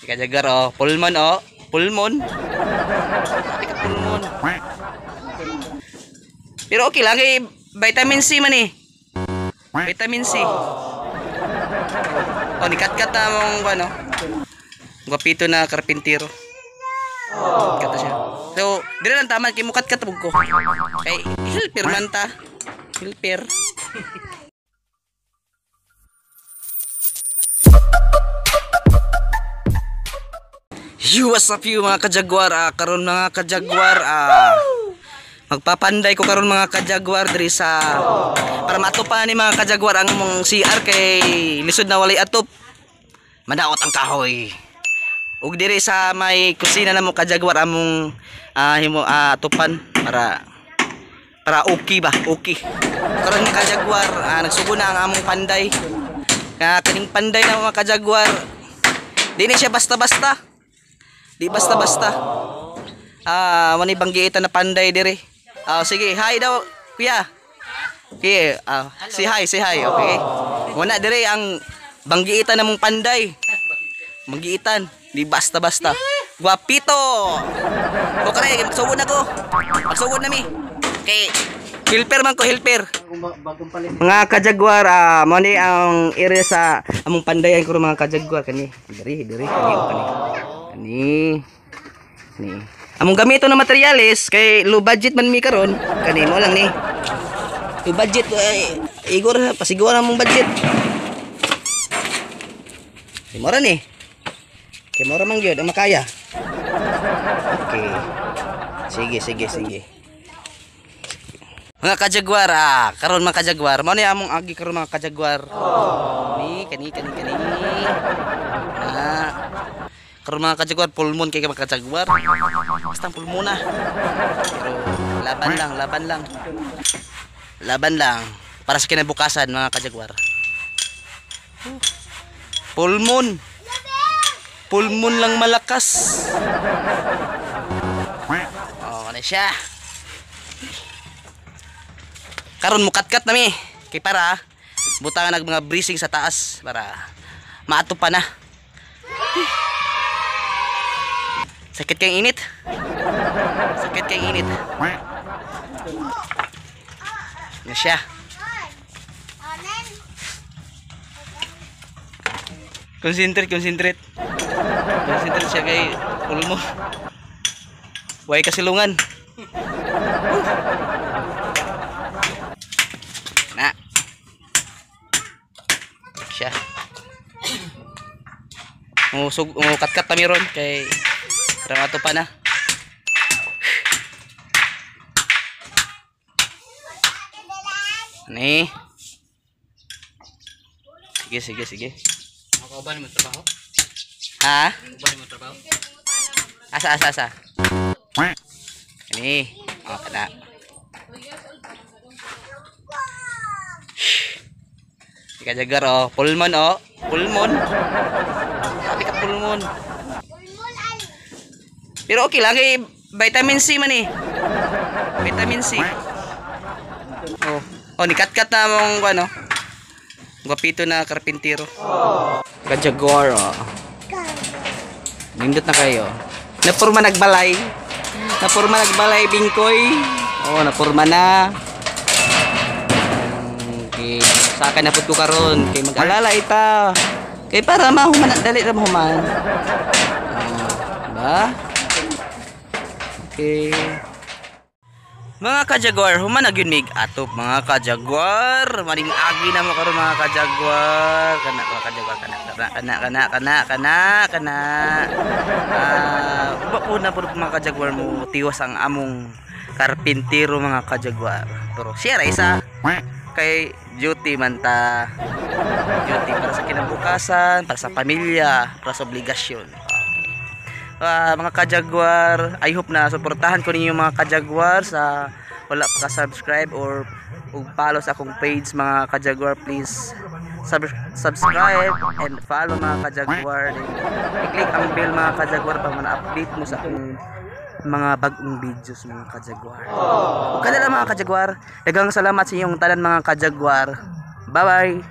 Kajagar oh, pulmon oh, pulmon. Sabi ka pulmon. Pero okay lang kay vitamin C man eh. Vitamin C. Oh, nikat-kat na mong ano. Guwapito na karpintero. Kata siya. So, dire lang tama kay mukat-kat ko. Kay helper man ta. Helper. Yo, what's up you mga kajagwar? Karon mga kajagwar, magpapanday ko karon mga kajagwar diri sa para matupan ni mga kajagwar ang mong CR kay lisod na walay atop. Madaot ang kahoy. Ug diri sa may kusina na mo kajagwar among himo atupan para okay ba? Okay. Karon mga kajagwar, nagsugo na ang among panday. Kaning panday na mga kajagwar. Dili siya basta-basta. Di basta-basta. Mani banggiitan na panday dire. Sige, hi daw, kuya. Okay, say hi, okay. Muna dire ang banggiitan namong panday. Banggiitan, di basta-basta. Guwapito. O kare, magsugod na ko. Magsugod na mi. Okay, helper man ko, helper. Mga kajagwar, mani ang area sa among pandayan ko mga kajagwar kani. Diri kani. Among gamito na materialis kay low budget man mi karon. Kani mo lang ni. Low budget igor pasiguro among budget. Kay mora ni. Kay mora man gyud ang makaya. Okay. Sige. Mga kajagwar, karon mga kajagwar, mo ni among agi karon mga kajagwar. Kani. Karon mga kajagwar, pulmon kay mga kajagwar. Basta pulmon na. Pero laban lang para sa kinabukasan mga kajagwar. Pulmon lang malakas. Ano siya? Karon mukat-kat na mi kay para butangan nag mga breezing sa taas para maato pa na. Sakit kayong init. Ano siya? Concentrate siya kay ulmo. Huwag kasilungan. Na. Siya. Kat-kat na meron kay ramato pa na. Ni. Sige. Ako ba ni mo trabaho? Ha? Ba ni mo trabaho? Asa. Ini. Kada. Kajagar oh, pulmon oh, pulmon. Sabi ka pulmon. Pero okay lang kay vitamin C man eh. Vitamin C. Oh, nikat-kat na mong ano. Guwapito na karpintero. Kajagar oh. Nindot na kayo. Napurma nagbalay bingkoy. Oh, napurma na. Okay, saka na pud ko karon kay mag-alala ita. Kay para mahuman dali ra mahuman. Ba? Okay. Mga kajagwar, human na gyud mig atop mga kajagwar. Maning agi na mo karon mga kajagwar. Kana mga kajagwar kana. Uba po na pud mga kajagwar mo tiwas ang among karpintero mga kajagwar. Pero siya ra isa kay duty man ta. Duty para sa kinabukasan, para sa pamilya, para sa obligasyon. Mga kajagwar, I hope na suportahan ko ninyo mga kajagwar sa wala pa ka-subscribe or follow sa akong page mga kajagwar. Please subscribe and follow mga kajagwar. I-click ang bell mga kajagwar para ma-update mo sa akong mga bagong videos mga kajagwar. Huwag ka na lang mga kajagwar. Daghang salamat sa inyong tanan mga kajagwar. Bye bye.